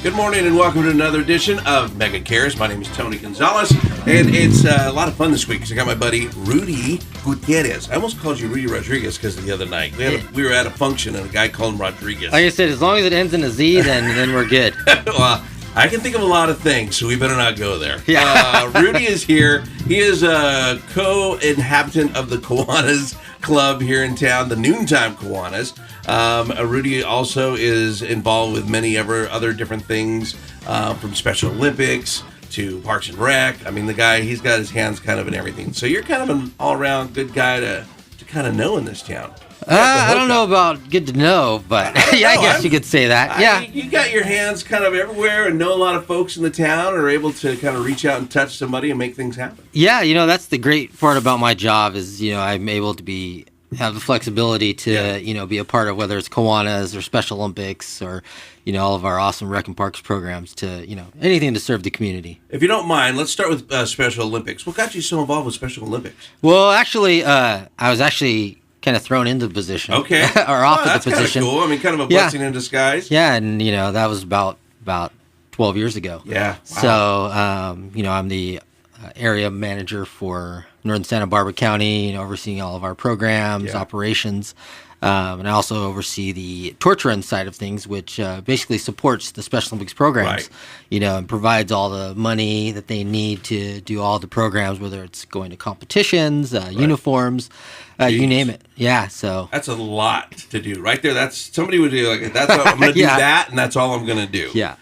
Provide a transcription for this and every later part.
Good morning and welcome to another edition of Gutierrez. My name is Tony Gonzalez, and it's a lot of fun this week because I got my buddy Rudy Gutierrez. I almost called you Rudy Rodriguez because the other night we were at a function and a guy called him Rodriguez. Like I said, as long as it ends in a Z, then we're good. Well, I can think of a lot of things, so we better not go there. Yeah. Rudy is here. He is a co-inhabitant of the Kiwanis Club here in town, the Noontime Kiwanis. Rudy also is involved with many other different things, from Special Olympics to Parks and Rec. I mean, the guy, he's got his hands kind of in everything. So you're kind of an all-around good guy to kind of know in this town. I don't know about good to know, but yeah, I guess you could say that. You got your hands kind of everywhere and know a lot of folks in the town are able to kind of reach out and touch somebody and make things happen. Yeah, that's the great part about my job is, I'm able to have the flexibility to, be a part of whether it's Kiwanis or Special Olympics or, all of our awesome Rec and Parks programs to, anything to serve the community. If you don't mind, let's start with Special Olympics. What got you so involved with Special Olympics? Well, actually, I was kind of thrown into the position. Okay. Or off of the position. Cool. I mean, kind of a blessing in disguise. Yeah, and, that was about 12 years ago. Yeah. Wow. So, I'm the area manager for Northern Santa Barbara County, overseeing all of our programs, operations. And I also oversee the torch run side of things, which basically supports the Special Olympics programs, and provides all the money that they need to do all the programs, whether it's going to competitions, uniforms, you name it. Yeah, so. That's a lot to do right there. That's somebody would do like, that's what, I'm going to do that, and that's all I'm going to do. Yeah.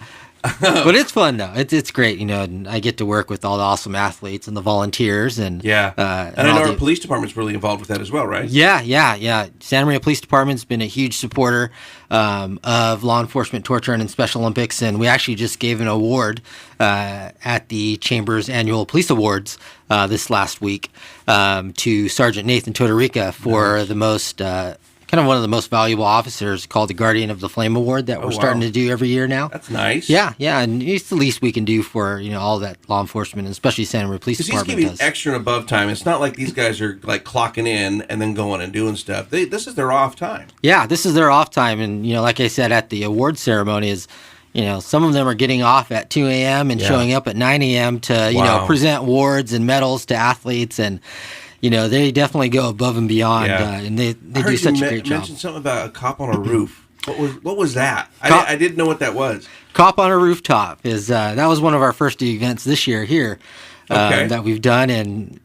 But it's fun though. It's great, and I get to work with all the awesome athletes and the volunteers, and and I know our police department's really involved with that as well, right? Yeah. Santa Maria Police Department's been a huge supporter of law enforcement, torture, and Special Olympics, and we actually just gave an award at the Chamber's annual Police Awards this last week to Sergeant Nathan Todorica for the most. Kind of one of the most valuable officers, called the Guardian of the Flame Award that we're starting to do every year now. That's nice. Yeah, and it's the least we can do for all that law enforcement, and especially Santa Maria Police Department. He's giving extra and above time. It's not like these guys are like clocking in and then going and doing stuff. This is their off time. Yeah, this is their off time, and like I said at the award ceremony is. Some of them are getting off at 2 a.m. and showing up at 9 a.m. to present awards and medals to athletes, and they definitely go above and beyond, and they do such a great job. You mentioned something about a cop on a roof. What was that? I didn't know what that was. Cop on a rooftop is that was one of our first events this year here that we've done, and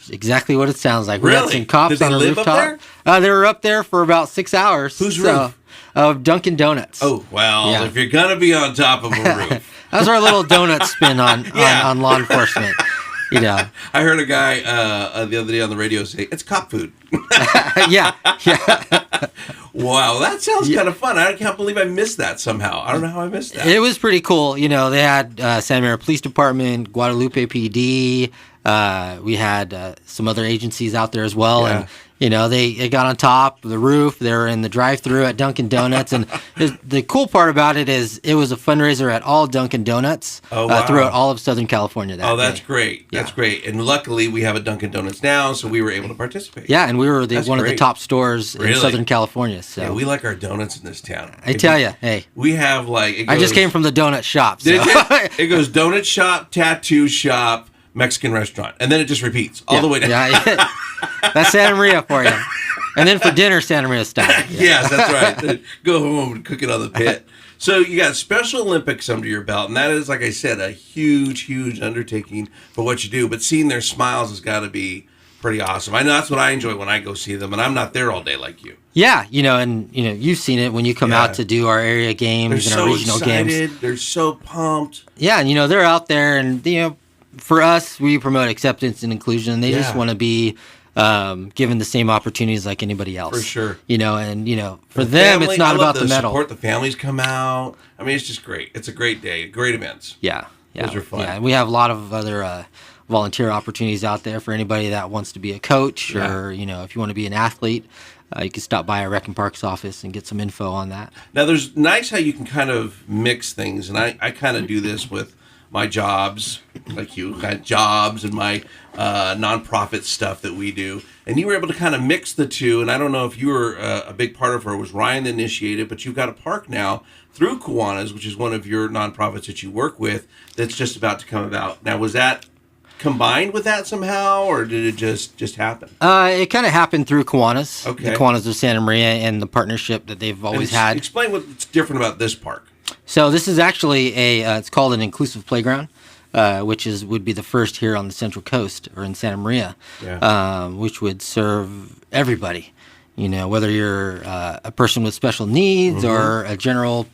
exactly what it sounds like. Really? We had some cops on a rooftop. Up there? They were up there for about 6 hours. Whose roof? Of Dunkin' Donuts. Oh, well, if you're going to be on top of a roof. That was our little donut spin on law enforcement. I heard a guy the other day on the radio say, it's cop food. Yeah. Wow, that sounds kind of fun. I can't believe I missed that somehow. I don't know how I missed that. It was pretty cool. They had Santa Maria Police Department, Guadalupe PD. We had some other agencies out there as well. Yeah. And, they got on top of the roof. They were in the drive-thru at Dunkin' Donuts. And the cool part about it is it was a fundraiser at all Dunkin' Donuts throughout all of Southern California that that's day. Great. That's great. And luckily, we have a Dunkin' Donuts now, so we were able to participate. Yeah, and we were one of the top stores in Southern California. So. Yeah, we like our donuts in this town. I tell you, hey. We have I just came from the donut shop. So. It goes donut shop, tattoo shop, Mexican restaurant, and then it just repeats all the way down. Yeah. That's Santa Maria for you. And then for dinner, Santa Maria style. Yeah. Yes, that's right. Go home and cook it on the pit. So you got Special Olympics under your belt, and that is, like I said, a huge, huge undertaking for what you do. But seeing their smiles has got to be pretty awesome. I know that's what I enjoy when I go see them, and I'm not there all day like you. Yeah, and you've seen it when you come out to do our area games and our regional games. They're so pumped. Yeah, and they're out there, and for us, we promote acceptance and inclusion. They just want to be given the same opportunities like anybody else. For sure. For them, it's not about the medal. Support. The families come out. I mean, it's just great. It's a great day. Great events. Yeah. Those are fun. Yeah, and we have a lot of other volunteer opportunities out there for anybody that wants to be a coach or, if you want to be an athlete. You can stop by our Rec and Parks office and get some info on that. Now, there's nice how you can kind of mix things, and I kind of do this with my jobs, like you had jobs, and my nonprofit stuff that we do. And you were able to kind of mix the two. And I don't know if you were a big part of it, or was Ryan that initiated, but you've got a park now through Kiwanis, which is one of your nonprofits that you work with, that's just about to come about. Now, was that combined with that somehow, or did it just happen? It kind of happened through Kiwanis. Okay. The Kiwanis of Santa Maria and the partnership that they've always had. Explain what's different about this park. So this is actually it's called an inclusive playground, which would be the first here on the Central Coast or in Santa Maria, which would serve everybody. Whether you're a person with special needs or a general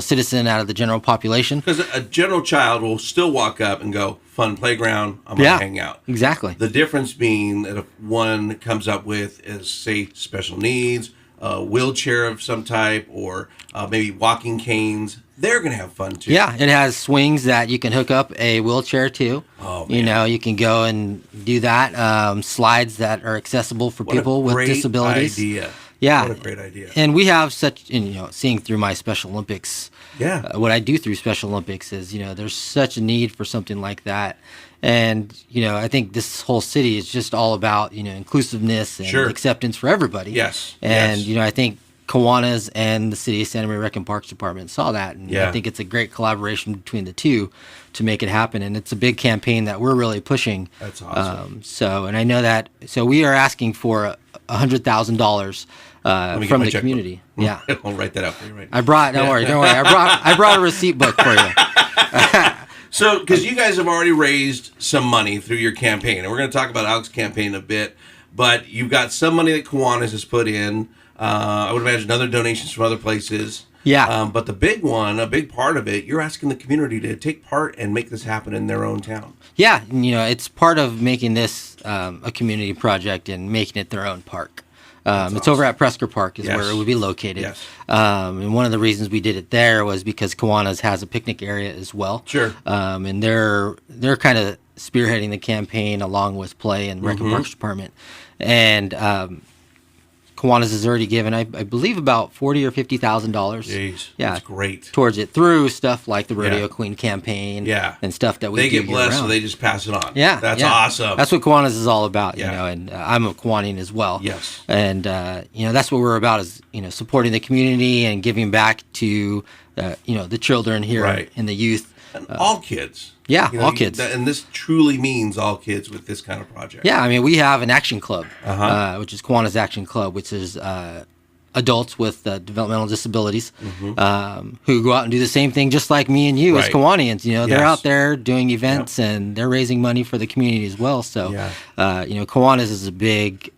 citizen out of the general population. Because a general child will still walk up and go, fun playground, I'm going to hang out. Exactly. The difference being that if one comes up with, is say, special needs, a wheelchair of some type, or maybe walking canes, they're going to have fun too. Yeah, it has swings that you can hook up a wheelchair to. Oh, man. You can go and do that. Slides that are accessible for people with disabilities. Idea. Yeah. What a great idea. And we have seeing through my Special Olympics, what I do through Special Olympics is, there's such a need for something like that. And, I think this whole city is just all about, inclusiveness and acceptance for everybody. Yes. And, I think Kiwanis and the City of Santa Maria Rec and Parks Department saw that. And I think it's a great collaboration between the two to make it happen. And it's a big campaign that we're really pushing. That's awesome. And I know that, so we are asking for $100,000 from the community. Yeah. I'll write that out for you right now. Don't worry. I brought a receipt book for you. So, because you guys have already raised some money through your campaign, and we're going to talk about Alex's campaign in a bit, but you've got some money that Kiwanis has put in. I would imagine other donations from other places. Yeah. But the big one, a big part of it, you're asking the community to take part and make this happen in their own town. Yeah. It's part of making this a community project and making it their own park. It's over at Presker Park is where it would be located. Yes. And one of the reasons we did it there was because Kiwanis has a picnic area as well. Sure. And they're kind of spearheading the campaign along with Play and Rec and Parks Department. And Kiwanis has already given, I believe, about $40,000 or $50,000. Jeez, that's great. Towards it through stuff like the Rodeo Queen campaign, and stuff that we they do get blessed, year-round. so they just pass it on. Yeah, that's awesome. That's what Kiwanis is all about, And I'm a Kiwanian as well. Yes, and that's what we're about is supporting the community and giving back to the children here and the youth. And all kids. Yeah, all kids. And this truly means all kids with this kind of project. Yeah, I mean, we have an action club, which is Kiwanis Action Club, which is adults with developmental disabilities who go out and do the same thing just like me and you as Kiwanians. They're out there doing events and they're raising money for the community as well. So, Kiwanis is a big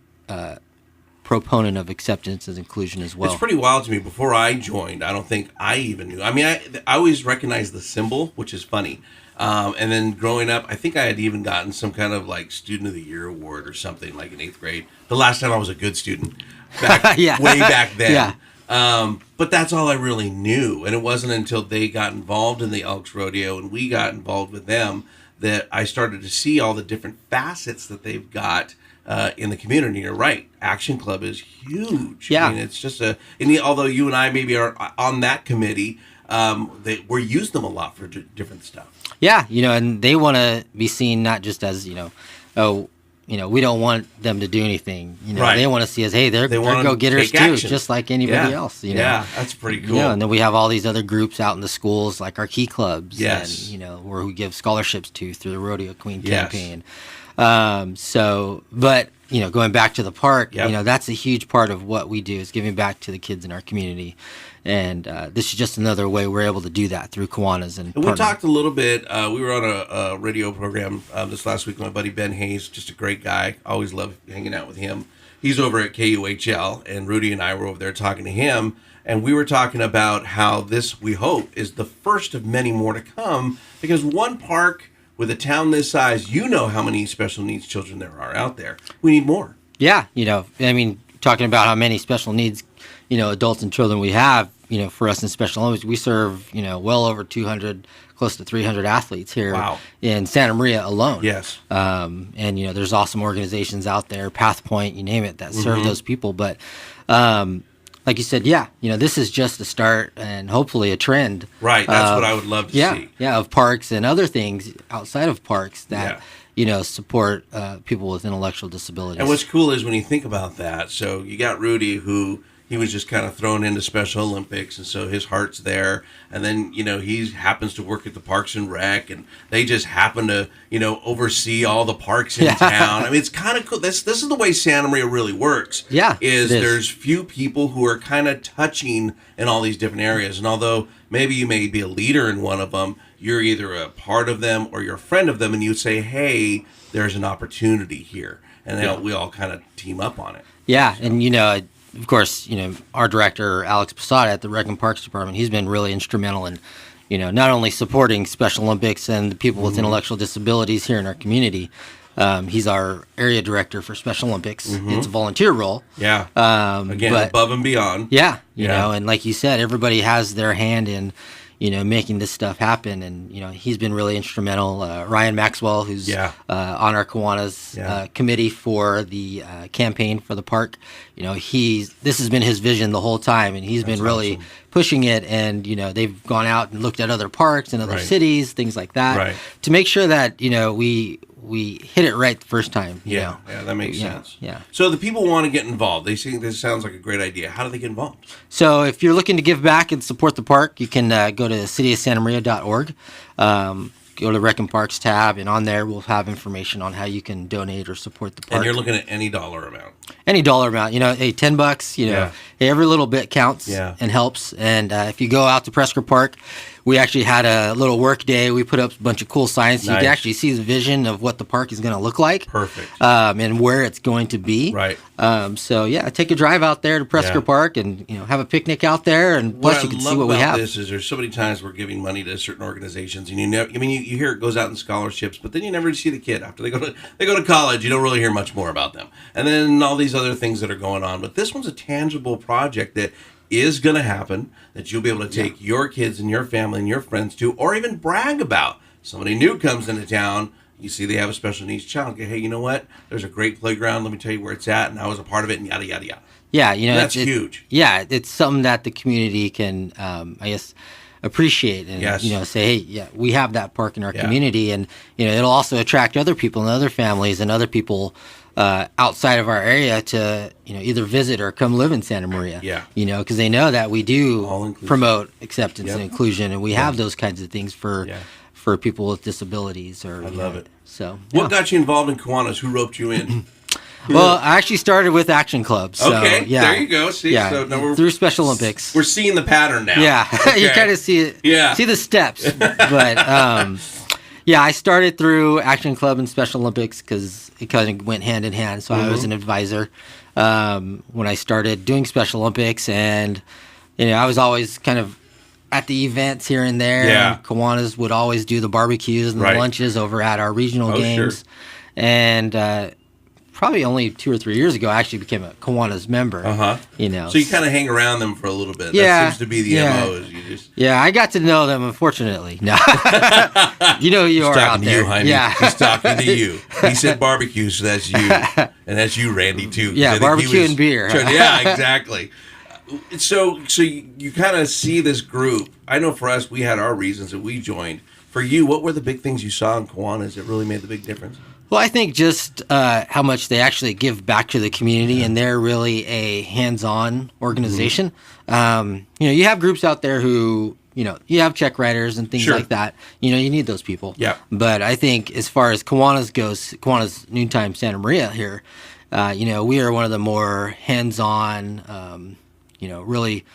proponent of acceptance and inclusion as well. It's pretty wild to me. Before I joined, I don't think I even knew. I mean, I always recognized the symbol, which is funny. And then growing up, I think I had even gotten some kind of like Student of the Year award or something like in 8th grade. The last time I was a good student, way back then. But that's all I really knew. And it wasn't until they got involved in the Elks Rodeo and we got involved with them that I started to see all the different facets that they've got in the community. You're right. Action Club is huge. Yeah. I mean, it's just although you and I maybe are on that committee, we use them a lot for different stuff. Yeah, and they want to be seen not just as, we don't want them to do anything. They want to see us, hey, they're go-getters too, action. Just like anybody else. Yeah, that's pretty cool. And then we have all these other groups out in the schools, like our Key Clubs, yes. and, where we give scholarships to through the Rodeo Queen campaign. But going back to the park, that's a huge part of what we do is giving back to the kids in our community. And this is just another way we're able to do that through Kiwanis. And we talked a little bit. We were on a radio program this last week with my buddy Ben Hayes, just a great guy. Always love hanging out with him. He's over at KUHL, and Rudy and I were over there talking to him. And we were talking about how this, we hope, is the first of many more to come. Because one park with a town this size, how many special needs children there are out there. We need more. Yeah, talking about how many special needs adults and children we have, for us in Special Olympics, we serve, well over 200, close to 300 athletes here in Santa Maria alone. Yes. And, there's awesome organizations out there, PathPoint, you name it, that serve those people. But like you said, this is just a start and hopefully a trend. Right. That's what I would love to see. Yeah, of parks and other things outside of parks that, support people with intellectual disabilities. And what's cool is when you think about that, so you got Rudy, who he was just kind of thrown into Special Olympics, and so his heart's there. And then, he happens to work at the Parks and Rec, and they just happen to, oversee all the parks in town. I mean, it's kind of cool. This is the way Santa Maria really works. Yeah. There's few people who are kind of touching in all these different areas. And although maybe you may be a leader in one of them, you're either a part of them or you're a friend of them, and you say, hey, there's an opportunity here. And we all kind of team up on it. Yeah, so. And, of course, our director, Alex Posada at the Rec and Parks Department, he's been really instrumental in, not only supporting Special Olympics and the people with intellectual disabilities here in our community. He's our area director for Special Olympics. It's a volunteer role. Yeah. Again, above and beyond. Yeah. You know, and like you said, everybody has their hand in, making this stuff happen. And, he's been really instrumental. Ryan Maxwell, who's on our Kiwanis committee for the campaign for the park, this has been his vision the whole time. And he's been really pushing it. And, they've gone out and looked at other parks and other cities, things like that, to make sure that, we hit it right the first time. Yeah, that makes sense. Yeah. So the people want to get involved. They think this sounds like a great idea. How do they get involved? So if you're looking to give back and support the park, you can go to cityofsantamaria.org. Go to the Rec and Parks tab, and on there we'll have information on how you can donate or support the park. And you're looking at any dollar amount. Any dollar amount. Hey, $10, hey, every little bit counts and helps. And if you go out to Prescott Park, we actually had a little work day. We put up a bunch of cool signs so you can actually see the vision of what the park is going to look like. Perfect. And where it's going to be. Right. So, take a drive out there to Prescott Park and, have a picnic out there. And plus you can see what we have. What I love about this is there's so many times we're giving money to certain organizations. And you hear it goes out in scholarships, but then you never see the kid. After they go to college, you don't really hear much more about them. And then all these other things that are going on. But this one's a tangible project that is going to happen, that you'll be able to take your kids and your family and your friends to, or even brag about. Somebody new comes into town, you see they have a special needs child, hey, you know what? There's a great playground. Let me tell you where it's at, and I was a part of it, and yada, yada, yada. Yeah, that's huge. It's something that the community can, appreciate and, say, hey, we have that park in our community, and, it'll also attract other people and other families and other people outside of our area to, either visit or come live in Santa Maria. Yeah. Because they know that we do promote acceptance and inclusion, and we have those kinds of things for people with disabilities. I love it. So, what got you involved in Kiwanis? Who roped you in? Well, I actually started with Action Club. So, okay, there you go. See, so now through Special Olympics. We're seeing the pattern now. Yeah, okay. You kind of see it. Yeah, see the steps. But I started through Action Club and Special Olympics because it kind of went hand in hand. So I was an advisor when I started doing Special Olympics, and I was always kind of at the events here and there. Yeah, Kiwanis would always do the barbecues and the lunches over at our regional games, sure. And probably only 2 or 3 years ago, I actually became a Kiwanis member. So you kind of hang around them for a little bit. That seems to be the MO. Is you just... Yeah, I got to know them, unfortunately. No. You are out there. He's talking to you. He said barbecue, so that's you. And that's you, Randy, too. Yeah, barbecue and beer. Yeah, exactly. So you kind of see this group. I know for us, we had our reasons that we joined. For you, what were the big things you saw in Kiwanis that really made the big difference? Well, I think just how much they actually give back to the community, and they're really a hands-on organization. You have groups out there who, you have check writers and things like that. You need those people. Yeah. But I think as far as Kiwanis goes, Kiwanis Noontime Santa Maria here, we are one of the more hands-on, really...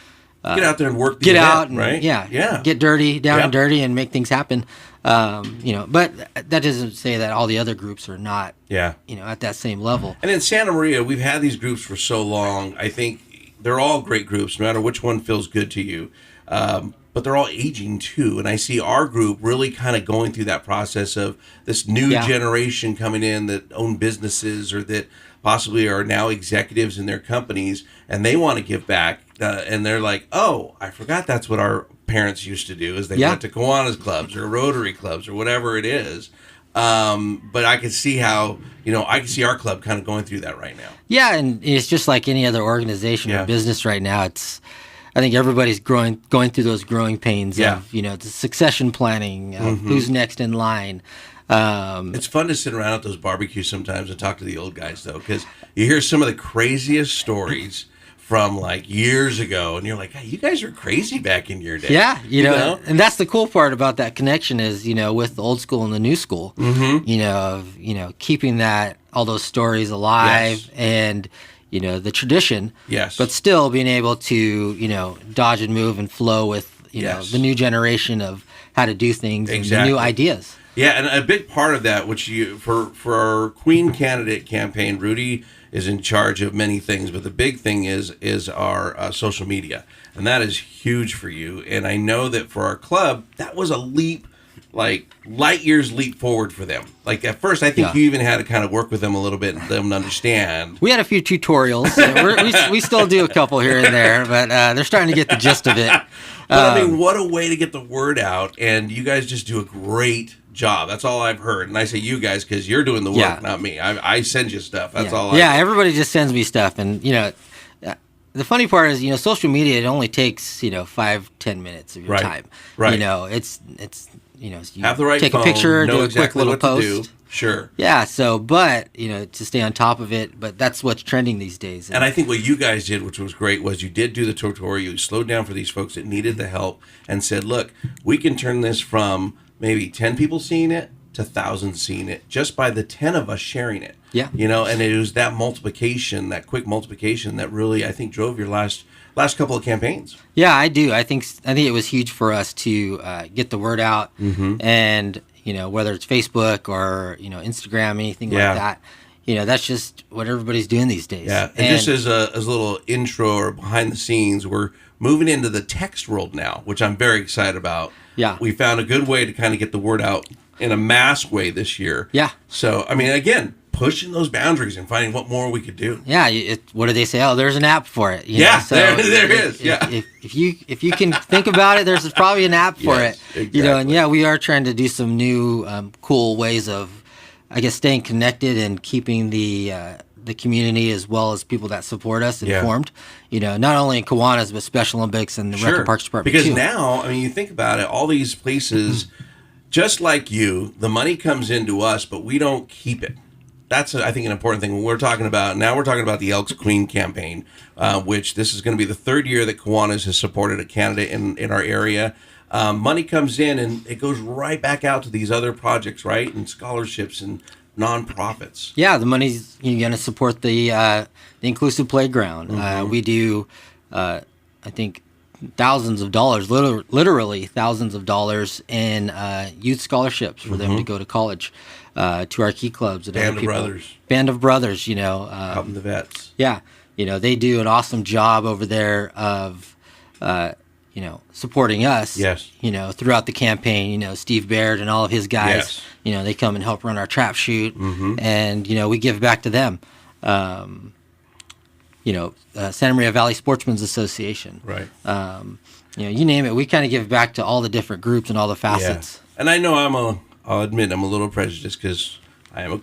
get out there and work. Get out, and, right? Yeah. Get dirty, down and dirty, and make things happen. But that doesn't say that all the other groups are not, at that same level. And in Santa Maria, we've had these groups for so long. I think they're all great groups, no matter which one feels good to you. But they're all aging too. And I see our group really kind of going through that process of this new generation coming in that own businesses or that possibly are now executives in their companies, and they want to give back. And they're like, oh, I forgot that's what our parents used to do, is they went to Kiwanis clubs or Rotary clubs or whatever it is. But I can see how, I can see our club kind of going through that right now. Yeah, and it's just like any other organization or business right now. I think everybody's going through those growing pains of, the succession planning, who's next in line. It's fun to sit around at those barbecues sometimes and talk to the old guys, though, because you hear some of the craziest stories from like years ago, and you're like, hey, you guys were crazy back in your day. Yeah, you know, and that's the cool part about that connection is, with the old school and the new school, keeping all those stories alive and, the tradition, but still being able to, dodge and move and flow with, the new generation of how to do things and the new ideas. Yeah, and a big part of that, which for our Queen candidate campaign, Rudy is in charge of many things, but the big thing is our social media, and that is huge for you. And I know that for our club, that was a leap, like light years leap forward for them. Like at first, I think you even had to kind of work with them a little bit and them to understand. We had a few tutorials. we still do a couple here and there, but they're starting to get the gist of it. But I mean, what a way to get the word out, and you guys just do a great job. That's all I've heard, and I say you guys because you're doing the work, not me. I send you stuff. That's all. Everybody just sends me stuff, and the funny part is social media. It only takes 5-10 minutes of your time. Right. It's you have the right take phone, a picture, do a exactly quick little post. To do. Sure. Yeah. So, but to stay on top of it. But that's what's trending these days. And I think what you guys did, which was great, was you did do the tutorial. You slowed down for these folks that needed the help, and said, "Look, we can turn this from maybe 10 people seeing it to thousands seeing it just by the 10 of us sharing it." Yeah. And it was that multiplication, that quick multiplication that really, I think, drove your last couple of campaigns. Yeah, I do. I think it was huge for us to get the word out, and whether it's Facebook or Instagram, anything like that. That's just what everybody's doing these days. Yeah, and just as a little intro or behind the scenes, we're moving into the text world now, which I'm very excited about. Yeah, we found a good way to kind of get the word out in a mass way this year. Yeah. So, I mean, again, pushing those boundaries and finding what more we could do. Yeah. What do they say? Oh, there's an app for it. So there is. If you can think about it, there's probably an app for it. Exactly. And we are trying to do some new cool ways of, I guess, staying connected and keeping the community as well as people that support us informed. Not only in Kiwanis but Special Olympics and the Rec and Parks Department because too. Now, I mean, you think about it, all these places, just like you, the money comes into us, but we don't keep it. That's, I think, an important thing. We're talking about the Elks Queen campaign, which this is going to be the third year that Kiwanis has supported a candidate in our area. Money comes in and it goes right back out to these other projects, right? And scholarships and nonprofits. Yeah, the money's going to support the inclusive playground. We do, I think, thousands of dollars, literally thousands of dollars in youth scholarships for them to go to college, to our key clubs. Band of Brothers, helping the vets. Yeah, they do an awesome job over there of, supporting us. Yes. Throughout the campaign. Steve Baird and all of his guys. Yes. They come and help run our trap shoot, and we give back to them. Santa Maria Valley Sportsmen's Association. Right. You name it. We kind of give back to all the different groups and all the facets. Yeah. And I know I'll admit I'm a little prejudiced because I am a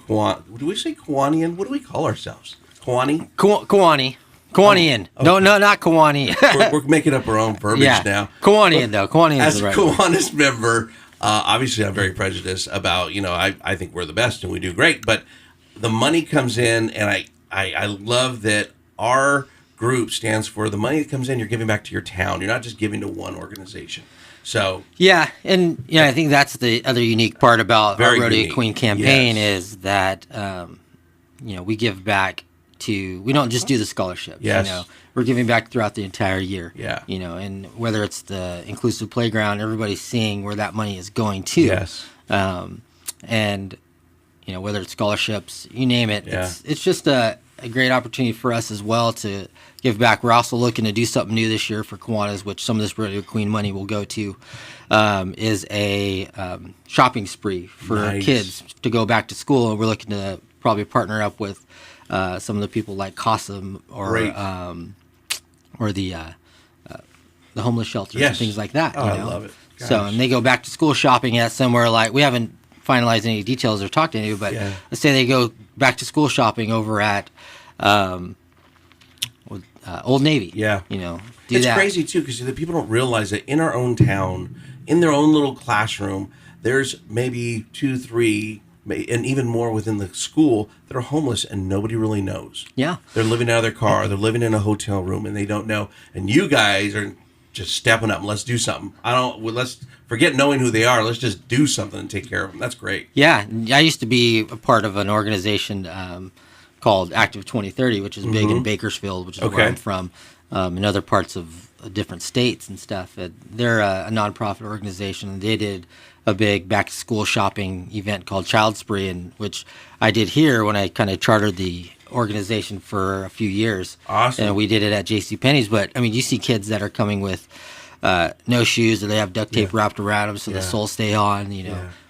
do we say Kiwanian? What do we call ourselves? Kiwani? Kiwanian. Okay. No, not Kiwani. we're making up our own verbiage now. Kiwanian, though. Kiwanian is the right As a Kiwanis member, obviously I'm very prejudiced about, I think we're the best and we do great. But the money comes in, and I love that our group stands for the money that comes in, you're giving back to your town. You're not just giving to one organization. So I think that's the other unique part about our Rodeo Queen campaign is that we give back to. We don't just do the scholarships. Yes. We're giving back throughout the entire year. Yeah. And whether it's the inclusive playground, everybody's seeing where that money is going to. Yes. And whether it's scholarships, you name it. Yeah. It's just a great opportunity for us as well to give back. We're also looking to do something new this year for Kiwanis, which some of this Rodeo Queen money will go to, is a shopping spree for kids to go back to school. And we're looking to probably partner up with some of the people like CASA or the homeless shelters and things like that. Oh, I love it. Gosh. So, and they go back to school shopping at somewhere like we haven't finalize any details or talk to anybody, but let's say they go back to school shopping over at Old Navy. Yeah. It's crazy, too, because the people don't realize that in our own town, in their own little classroom, there's maybe 2, 3, and even more within the school that are homeless and nobody really knows. Yeah. They're living out of their car. They're living in a hotel room and they don't know. And you guys are just stepping up and let's do something. Let's forget knowing who they are. Let's just do something and take care of them. That's great. Yeah. I used to be a part of an organization called Active 2030, which is big in Bakersfield, which is where I'm from, and other parts of different states and stuff. They're a nonprofit organization, and they did a big back-to-school shopping event called Child Spree, which I did here when I kind of chartered the organization for a few years. Awesome. And we did it at JCPenney's. But, I mean, you see kids that are coming with no shoes, or they have duct tape wrapped around them so the soles stay on,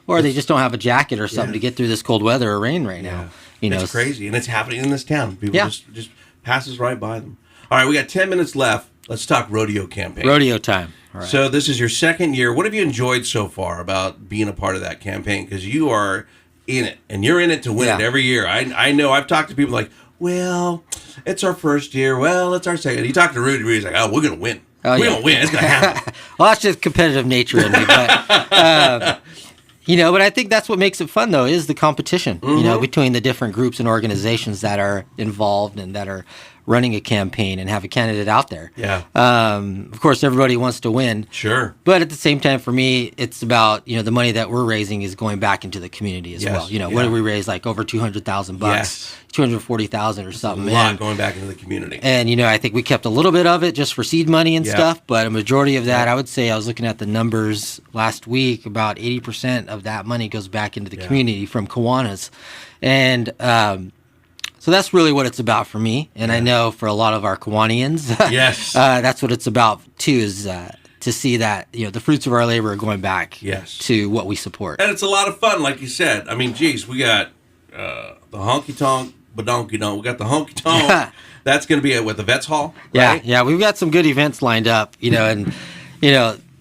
or they just don't have a jacket or something to get through this cold weather or rain right now. It's crazy, and it's happening in this town. People just passes right by them. All right, we got 10 minutes left. Let's talk rodeo campaign. Rodeo time. All right. So this is your second year. What have you enjoyed so far about being a part of that campaign? Because you are in it, and you're in it to win it every year. I know. I've talked to people like, well, it's our first year. Well, it's our second. You talk to Rudy. Rudy's like, oh, we're going to win. We're going to win. It's going to happen. Well, that's just competitive nature in me. But, but I think that's what makes it fun, though, is the competition, between the different groups and organizations that are involved and that are running a campaign and have a candidate out there. Yeah. Of course, everybody wants to win. Sure. But at the same time, for me, it's about, the money that we're raising is going back into the community as well. What did we raise? Like over $200,000 bucks, 240,000 or something. A lot going back into the community. And, I think we kept a little bit of it just for seed money and stuff, but a majority of that, I would say, I was looking at the numbers last week, about 80% of that money goes back into the community from Kiwanis. And, so that's really what it's about for me, and I know for a lot of our Kiwanians, that's what it's about too. Is to see that the fruits of our labor are going back to what we support, and it's a lot of fun, like you said. I mean, geez, we got the honky tonk, badonky donk. We got the honky tonk. That's going to be at the Vets Hall. Right? Yeah, we've got some good events lined up. And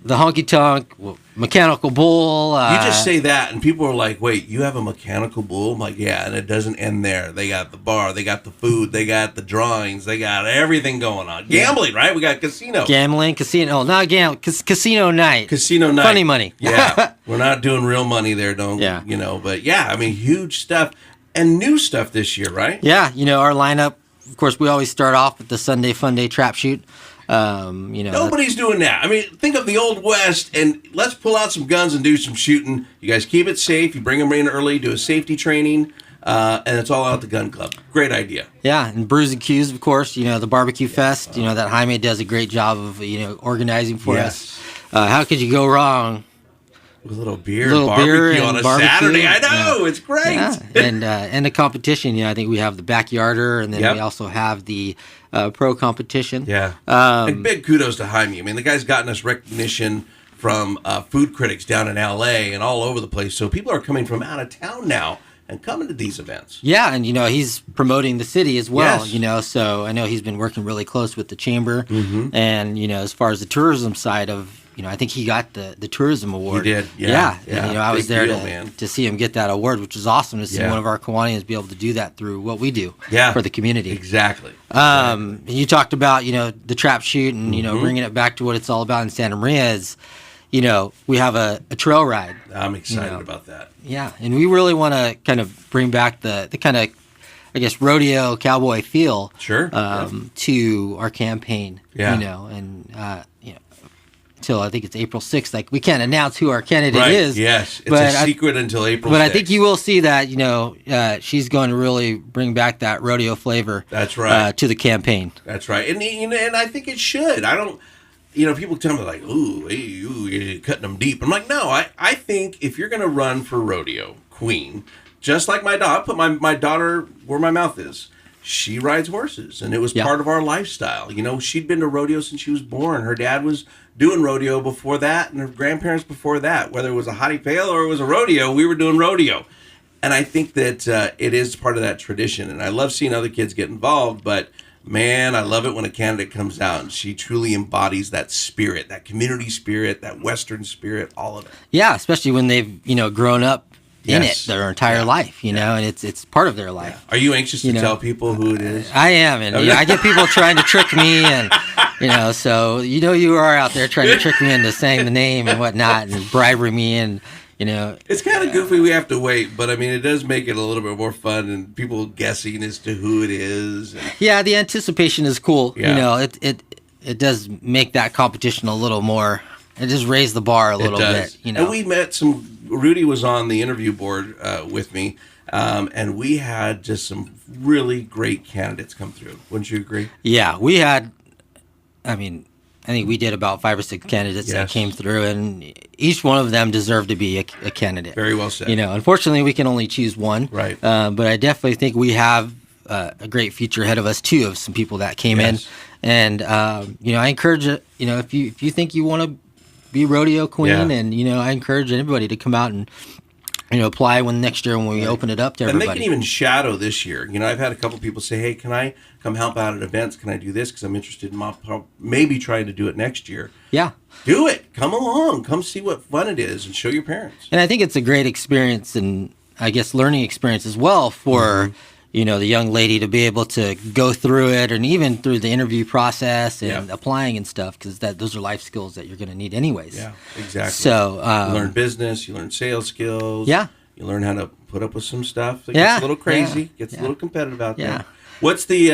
the honky tonk, mechanical bull. You just say that, and people are like, wait, you have a mechanical bull? I'm like, yeah, and it doesn't end there. They got the bar, they got the food, they got the drawings, they got everything going on. Gambling, right? We got casino. Gambling, casino. Oh, not gambling, casino night. Casino night. Funny money. Yeah. We're not doing real money there, but I mean, huge stuff. And new stuff this year, right? Yeah, our lineup, of course, we always start off with the Sunday Fun Day Trap Shoot. Nobody's doing that. I mean, think of the Old West, and let's pull out some guns and do some shooting. You guys keep it safe. You bring them in early, do a safety training, and it's all out at the gun club. Great idea. Yeah, and Brews and Q's, of course. The barbecue fest. That Jaime does a great job of organizing for us. How could you go wrong? With a little beer and barbecue on a Saturday. I know, it's great. Yeah. And the competition, I think we have the Backyarder, and then we also have the pro competition. Yeah. And big kudos to Jaime. I mean, the guy's gotten us recognition from food critics down in L.A. and all over the place. So people are coming from out of town now and coming to these events. Yeah, and he's promoting the city as well. So I know he's been working really close with the chamber, and as far as the tourism side of. I think he got the tourism award. He did, yeah. And, I was there to see him get that award, which is awesome to see one of our Kiwanians be able to do that through what we do for the community. Exactly. You talked about, the trap shoot and, bringing it back to what it's all about in Santa Maria is, we have a trail ride. I'm excited about that. Yeah, and we really want to kind of bring back the kind of, I guess, rodeo cowboy feel to our campaign, until I think it's April 6th. Like, we can't announce who our candidate is. Yes, it's a secret until April 6th. But I think you will see that, she's going to really bring back that rodeo flavor. That's right. To the campaign. That's right. And I think it should. I don't, people tell me like, ooh, you're cutting them deep. I'm like, no, I think if you're going to run for rodeo queen, just like my daughter, I put my daughter where my mouth is. She rides horses, and it was part of our lifestyle. She'd been to rodeo since she was born. Her dad was doing rodeo before that, and her grandparents before that. Whether it was a hottie pail or it was a rodeo, we were doing rodeo. And I think that it is part of that tradition, and I love seeing other kids get involved, but man, I love it when a candidate comes out and she truly embodies that spirit, that community spirit, that Western spirit, all of it. Yeah, especially when they've, grown up in it their entire life, you know, and it's part of their life. Are you anxious to tell people who it is? I am, and I get people trying to trick me, and so you are out there trying to trick me into saying the name and whatnot, and bribing me, and it's kind of goofy. We have to wait, but I mean, it does make it a little bit more fun, and people guessing as to who it is. Yeah, the anticipation is cool. Yeah. It does make that competition a little more. It just raised the bar a little bit. And we met Rudy was on the interview board with me, and we had just some really great candidates come through. Wouldn't you agree? Yeah, we had. I mean, I think we did about 5 or 6 candidates that came through, and each one of them deserved to be a candidate. Very well said. Unfortunately, we can only choose one. Right. But I definitely think we have a great future ahead of us too, of some people that came in, and I encourage if you think you want to be rodeo queen, and I encourage anybody to come out and apply next year when we open it up to everybody. And they can even shadow this year. I've had a couple people say, "Hey, can I come help out at events? Can I do this? Because I'm interested in maybe trying to do it next year." Yeah, do it. Come along. Come see what fun it is, and show your parents. And I think it's a great experience, and I guess learning experience as well for. The young lady to be able to go through it, and even through the interview process and applying and stuff, because those are life skills that you're going to need anyways. Yeah, exactly. So you learn business, you learn sales skills. Yeah, you learn how to put up with some stuff that gets a little crazy, gets a little competitive out there. What's the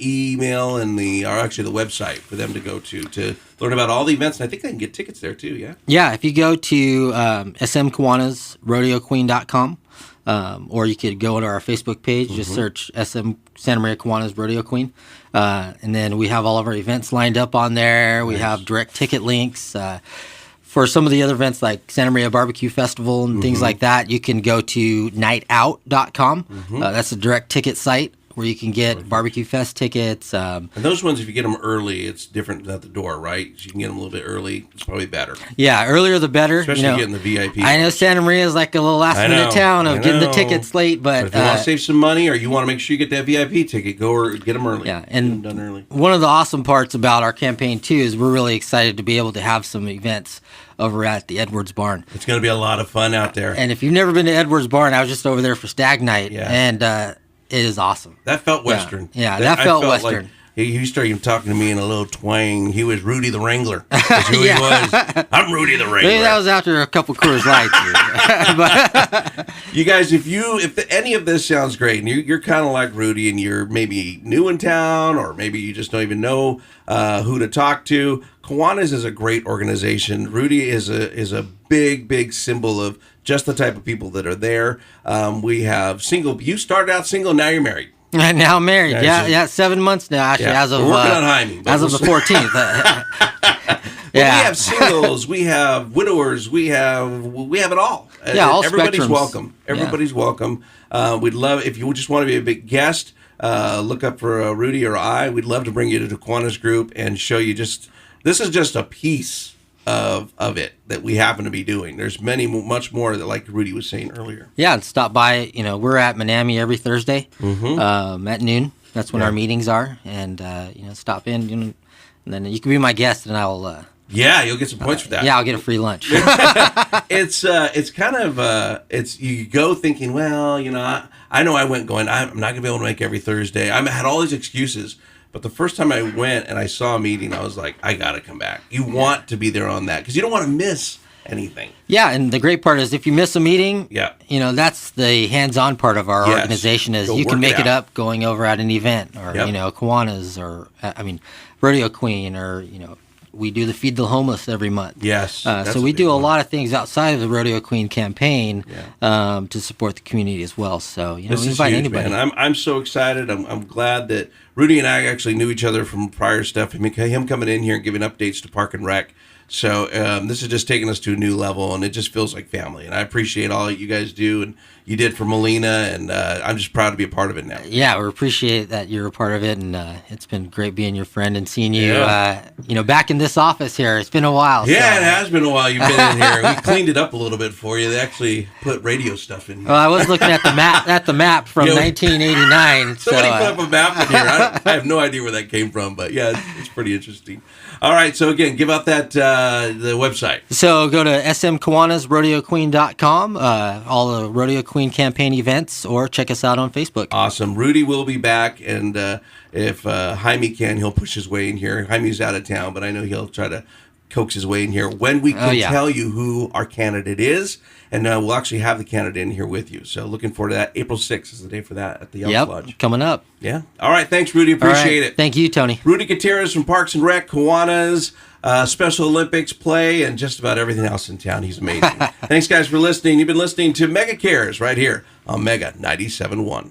email and the website for them to go to learn about all the events? And I think they can get tickets there too. Yeah. Yeah, if you go to smkiwanas.rodeoqueen.com. Or you could go to our Facebook page, just search SM Santa Maria Kiwanis Rodeo Queen. And then we have all of our events lined up on there. We have direct ticket links. For some of the other events like Santa Maria Barbecue Festival and things like that, you can go to nightout.com. That's a direct ticket site where you can get Barbecue Fest tickets. And those ones, if you get them early, it's different at the door, right? So you can get them a little bit early. It's probably better. Yeah, earlier the better. Especially getting the VIP. I know Santa Maria is like a little last-minute town of getting the tickets late, but if you want to save some money or you want to make sure you get that VIP ticket, go or get them early. Yeah, and get them done early. One of the awesome parts about our campaign, too, is we're really excited to be able to have some events over at the Edwards Barn. It's going to be a lot of fun out there. And if you've never been to Edwards Barn, I was just over there for Stag Night, and it is awesome. That felt Western. Yeah, that felt Western. Like he started talking to me in a little twang. He was Rudy the Wrangler. That's who he was. I'm Rudy the Wrangler. Maybe that was after a couple Coors Lights. But you guys, if any of this sounds great, and you're kind of like Rudy, and you're maybe new in town, or maybe you just don't even know who to talk to, Kiwanis is a great organization. Rudy is a big symbol of just the type of people that are there. We have single. You started out single, now you're married. Now I'm married. Yeah, 7 months now. Actually, as of we're working on Jaime, as of the 14th. We have singles, we have widowers, we have it all. Yeah, all everybody's spectrums. Welcome. Everybody's welcome. We'd love if you just want to be a big guest. Look up for Rudy or I. We'd love to bring you to the Kiwanis group and show you this is just a piece of it that we happen to be doing. There's much more that, like Rudy was saying earlier. Yeah, and stop by. We're at Manami every Thursday at noon. That's when our meetings are, and stop in. And then you can be my guest, and I'll. You'll get some points for that. Yeah, I'll get a free lunch. It's kind of you go thinking, well, I know I went going, I'm not gonna be able to make every Thursday. I had all these excuses. But the first time I went and I saw a meeting, I was like, I got to come back. You want to be there on that because you don't want to miss anything. Yeah, and the great part is if you miss a meeting, that's the hands-on part of our organization is you can make it up going over at an event or, Kiwanis or, Rodeo Queen or, we do the Feed the Homeless every month. Yes. So we do a lot of things outside of the Rodeo Queen campaign to support the community as well. So, we invite anybody. Man. I'm so excited. I'm glad that Rudy and I actually knew each other from prior stuff. Him coming in here and giving updates to Park and Rec. So this is just taking us to a new level, and it just feels like family. And I appreciate all that you guys do and you did for Molina, and I'm just proud to be a part of it now. Yeah, we appreciate that you're a part of it, and it's been great being your friend and seeing you. Back in in this office here. It's been a while. Yeah, so. it has been a while you've been in here. We cleaned it up a little bit for you. They actually put radio stuff in here. Well, I was looking at the map from 1989. Somebody put up a map in here. I have no idea where that came from, but yeah, it's pretty interesting. All right, so again, give out that the website. So go to smkiwanasrodeoqueen.com, all the Rodeo Queen campaign events, or check us out on Facebook. Awesome. Rudy will be back, and if Jaime can, he'll push his way in here. Jaime's out of town, but I know he'll try to coax his way in here when we can tell you who our candidate is, and we'll actually have the candidate in here with you. So looking forward to that. April 6th is the day for that at the Elks Lodge. Coming up. Yeah. All right. Thanks, Rudy. Appreciate it. Thank you, Tony. Rudy Gutierrez from Parks and Rec, Kiwanis, Special Olympics play, and just about everything else in town. He's amazing. Thanks, guys, for listening. You've been listening to Mega Cares right here on Mega 97.1.